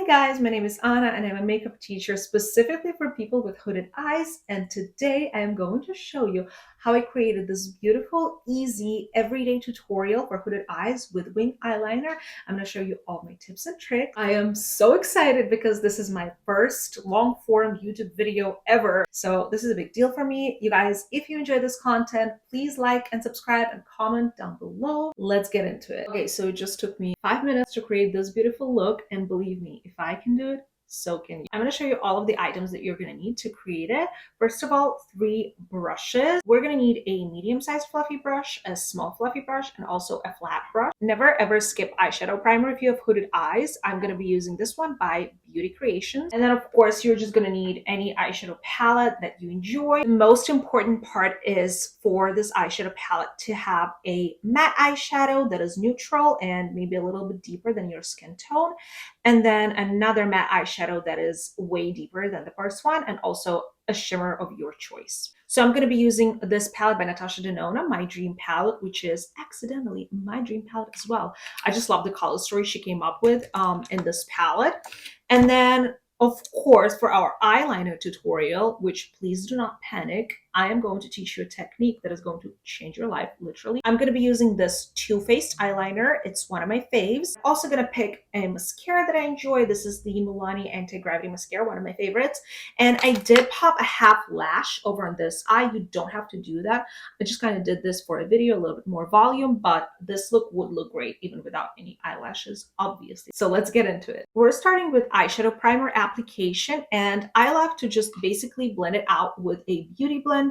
Guys, my name is Anna and I'm a makeup teacher specifically for people with hooded eyes, and today I am going to show you how I created this beautiful, easy, everyday tutorial for hooded eyes with wing eyeliner. I'm going to show you all my tips and tricks. I am so excited because this is my first long form YouTube video ever, so this is a big deal for me. You guys, if you enjoy this content, please like and subscribe and comment down below. Let's get into it. Okay, so it just took me 5 minutes to create this beautiful look, and believe me, if I can do it, so can you. I'm going to show you all of the items that you're going to need to create it. First of all, 3 brushes. We're going to need a medium-sized fluffy brush, a small fluffy brush, and also a flat brush. Never ever skip eyeshadow primer if you have hooded eyes. I'm going to be using this one by Beauty Creations. And then of course, you're just going to need any eyeshadow palette that you enjoy. The most important part is for this eyeshadow palette to have a matte eyeshadow that is neutral and maybe a little bit deeper than your skin tone. And then another matte eyeshadow that is way deeper than the first one, and also a shimmer of your choice. So I'm going to be using this palette by Natasha Denona, My Dream Palette, which is accidentally my dream palette as well. I just love the color story she came up with in this palette. And then of course, for our eyeliner tutorial, which please do not panic, I am going to teach you a technique that is going to change your life, literally. I'm going to be using this Too Faced eyeliner. It's one of my faves. I'm also going to pick a mascara that I enjoy. This is the Milani Anti-Gravity Mascara, one of my favorites. And I did pop a half lash over on this eye. You don't have to do that. I just kind of did this for a video, a little bit more volume, but this look would look great even without any eyelashes, obviously. So let's get into it. We're starting with eyeshadow primer application, and I like to just basically blend it out with a beauty blender.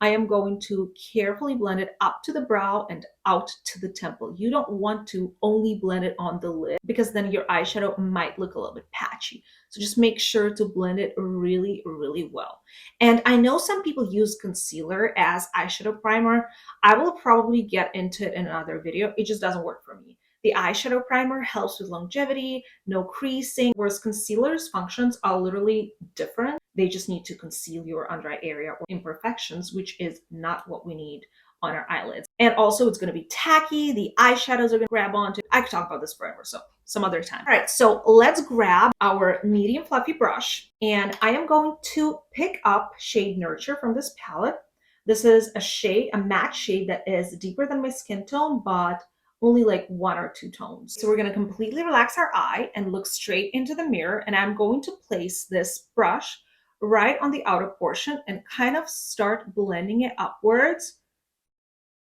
I am going to carefully blend it up to the brow and out to the temple. You don't want to only blend it on the lid because then your eyeshadow might look a little bit patchy. So just make sure to blend it really, really well. And I know some people use concealer as eyeshadow primer. I will probably get into it in another video. It just doesn't work for me. The eyeshadow primer helps with longevity, no creasing, whereas concealer's functions are literally different. They just need to conceal your under eye area or imperfections, which is not what we need on our eyelids. And also it's going to be tacky. The eyeshadows are going to grab onto. I could talk about this forever, so some other time. All right, so let's grab our medium fluffy brush, and I am going to pick up shade Nurture from this palette. This is a shade, a matte shade that is deeper than my skin tone, but only like 1 or 2 tones. So we're going to completely relax our eye and look straight into the mirror, and I'm going to place this brush right on the outer portion and kind of start blending it upwards,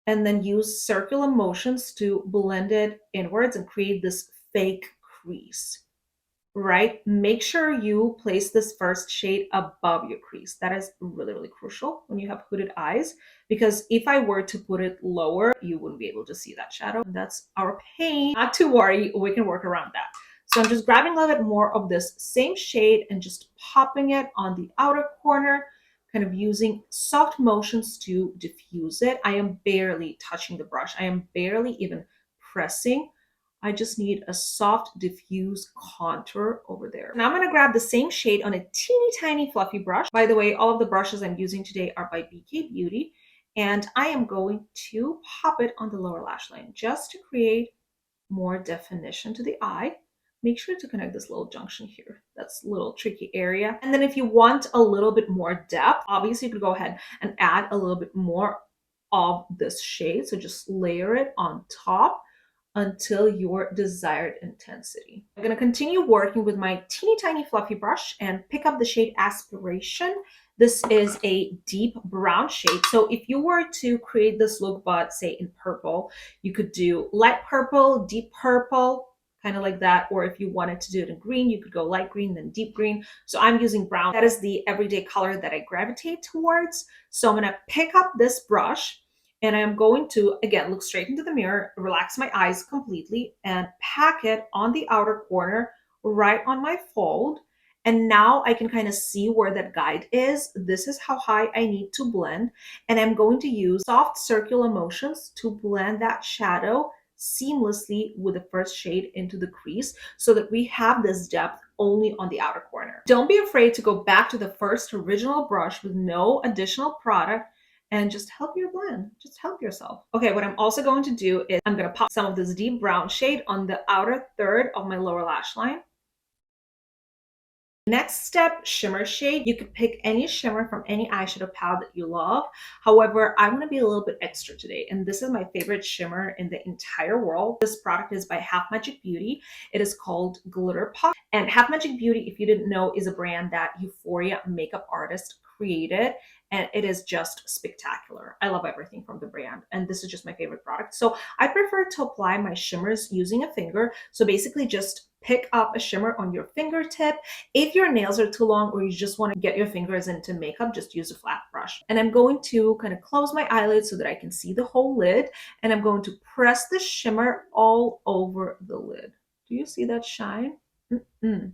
and then use circular motions to blend it inwards and create this fake crease. Right? Make sure you place this first shade above your crease. That is really, really crucial when you have hooded eyes, because if I were to put it lower, you wouldn't be able to see that shadow. That's our pain. Not to worry, we can work around that. So I'm just grabbing a little bit more of this same shade and just popping it on the outer corner, kind of using soft motions to diffuse it. I am barely touching the brush. I am barely even pressing. I just need a soft diffuse contour over there. Now I'm going to grab the same shade on a teeny tiny fluffy brush. By the way, all of the brushes I'm using today are by BK Beauty, and I am going to pop it on the lower lash line just to create more definition to the eye. Make sure to connect this little junction here. That's a little tricky area. And then if you want a little bit more depth, obviously you could go ahead and add a little bit more of this shade. So just layer it on top until your desired intensity. I'm going to continue working with my teeny tiny fluffy brush and pick up the shade Aspiration. This is a deep brown shade. So if you were to create this look, but say in purple, you could do light purple, deep purple, kind of like that. Or if you wanted to do it in green, you could go light green, then deep green. So I'm using brown. That is the everyday color that I gravitate towards. So I'm going to pick up this brush, and I'm going to, again, look straight into the mirror, relax my eyes completely, and pack it on the outer corner right on my fold. And now I can kind of see where that guide is. This is how high I need to blend. And I'm going to use soft circular motions to blend that shadow seamlessly with the first shade into the crease so that we have this depth only on the outer corner. Don't be afraid to go back to the first original brush with no additional product and just help your blend. Just help yourself. Okay, what I'm also going to do is I'm going to pop some of this deep brown shade on the outer third of my lower lash line. Next step, shimmer shade. You could pick any shimmer from any eyeshadow palette that you love. However, I want to be a little bit extra today, and this is my favorite shimmer in the entire world. This product is by Half Magic Beauty. It is called Glitter Pop. And Half Magic Beauty, if you didn't know, is a brand that Euphoria makeup artist created, and it is just spectacular. I love everything from the brand, and this is just my favorite product. So I prefer to apply my shimmers using a finger. So basically just pick up a shimmer on your fingertip. If your nails are too long or you just want to get your fingers into makeup, just use a flat brush. And I'm going to kind of close my eyelids so that I can see the whole lid. And I'm going to press the shimmer all over the lid. Do you see that shine? Mm-mm.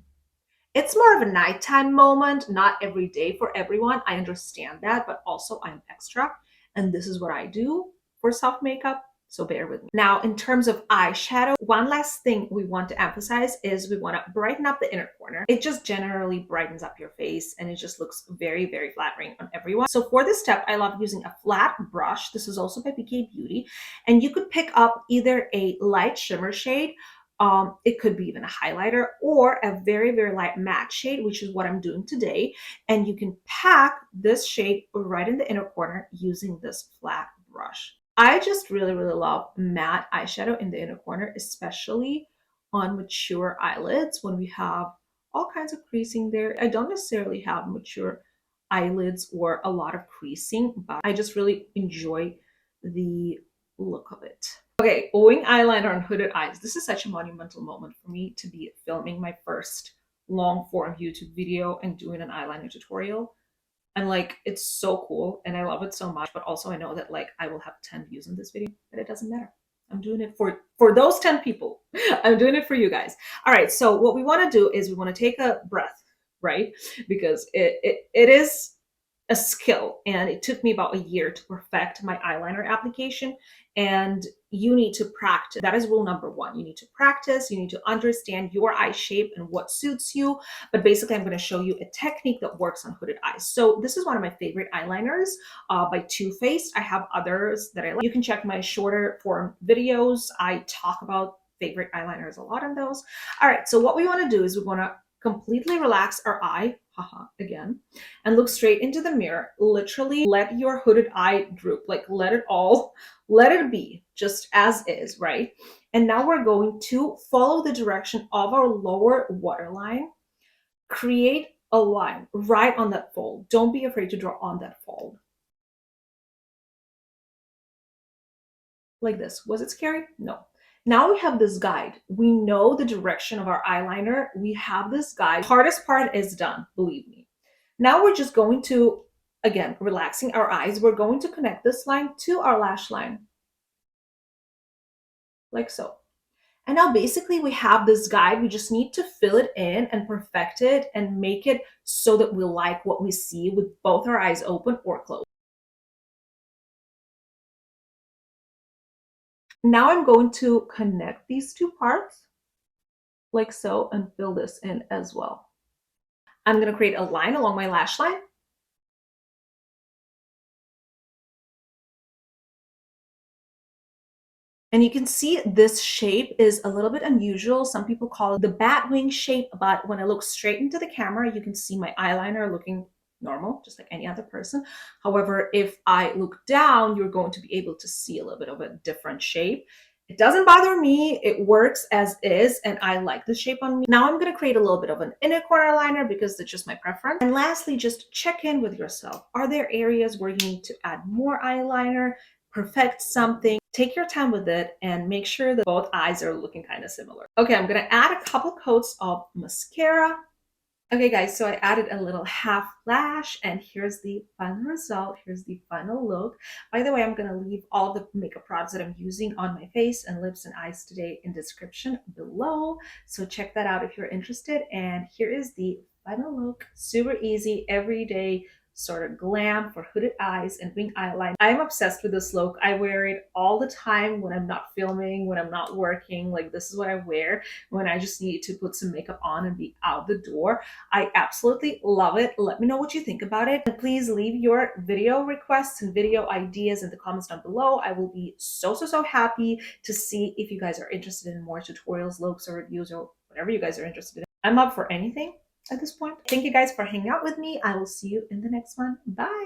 It's more of a nighttime moment, not every day for everyone. I understand that, but also I'm extra. And this is what I do for self makeup. So bear with me. Now, in terms of eyeshadow, one last thing we want to emphasize is we want to brighten up the inner corner. It just generally brightens up your face and it just looks very, very flattering on everyone. So for this step, I love using a flat brush. This is also by BK Beauty. And you could pick up either a light shimmer shade, it could be even a highlighter, or a very, very light matte shade, which is what I'm doing today. And you can pack this shade right in the inner corner using this flat brush. I just really, really love matte eyeshadow in the inner corner, especially on mature eyelids when we have all kinds of creasing there. I don't necessarily have mature eyelids or a lot of creasing, but I just really enjoy the look of it. Okay, owing eyeliner on hooded eyes. This is such a monumental moment for me to be filming my first long form YouTube video and doing an eyeliner tutorial. And like, it's so cool and I love it so much, but also I know that like I will have 10 views in this video, but it doesn't matter. I'm doing it for those 10 people. I'm doing it for you guys. All right, so what we want to do is we want to take a breath, right? Because it is a skill and it took me about a year to perfect my eyeliner application, and you need to practice. That is rule number one. You need to practice, you need to understand your eye shape and what suits you. But basically I'm going to show you a technique that works on hooded eyes. So this is one of my favorite eyeliners by Too Faced. I have others that I like. You can check my shorter form videos. I talk about favorite eyeliners a lot in those. All right, so what we want to do is we want to completely relax our eye, haha, again, and look straight into the mirror. Literally let your hooded eye droop, like let it be just as is, right? And now we're going to follow the direction of our lower waterline, create a line right on that fold. Don't be afraid to draw on that fold. Like this. Was it scary? No. Now we have this guide. We know the direction of our eyeliner. We have this guide. The hardest part is done, believe me. Now we're just going to, again, relaxing our eyes. We're going to connect this line to our lash line. Like so. And now basically we have this guide. We just need to fill it in and perfect it and make it so that we like what we see with both our eyes open or closed. Now I'm going to connect these two parts like so and fill this in as well. I'm going to create a line along my lash line. And you can see this shape is a little bit unusual. Some people call it the bat wing shape, but when I look straight into the camera, you can see my eyeliner looking normal, just like any other person. However, if I look down, you're going to be able to see a little bit of a different shape. It doesn't bother me. It works as is, and I like the shape on me. Now I'm going to create a little bit of an inner corner liner because it's just my preference. And lastly, just check in with yourself. Are there areas where you need to add more eyeliner, perfect something? Take your time with it and make sure that both eyes are looking kind of similar. Okay, I'm going to add a couple coats of mascara. Okay guys, so I added a little half lash and here's the final result. Here's the final look. By the way, I'm going to leave all the makeup products that I'm using on my face and lips and eyes today in the description below. So check that out if you're interested. And here is the final look. Super easy, everyday sort of glam for hooded eyes and wing eyeliner. I'm obsessed with this look. I wear it all the time when I'm not filming, when I'm not working. Like this is what I wear when I just need to put some makeup on and be out the door. I absolutely love it. Let me know what you think about it. And please leave your video requests and video ideas in the comments down below. I will be so happy to see if you guys are interested in more tutorials, looks, or reviews, or whatever you guys are interested in. I'm up for anything. at this point. Thank you guys for hanging out with me. I will see you in the next one. Bye.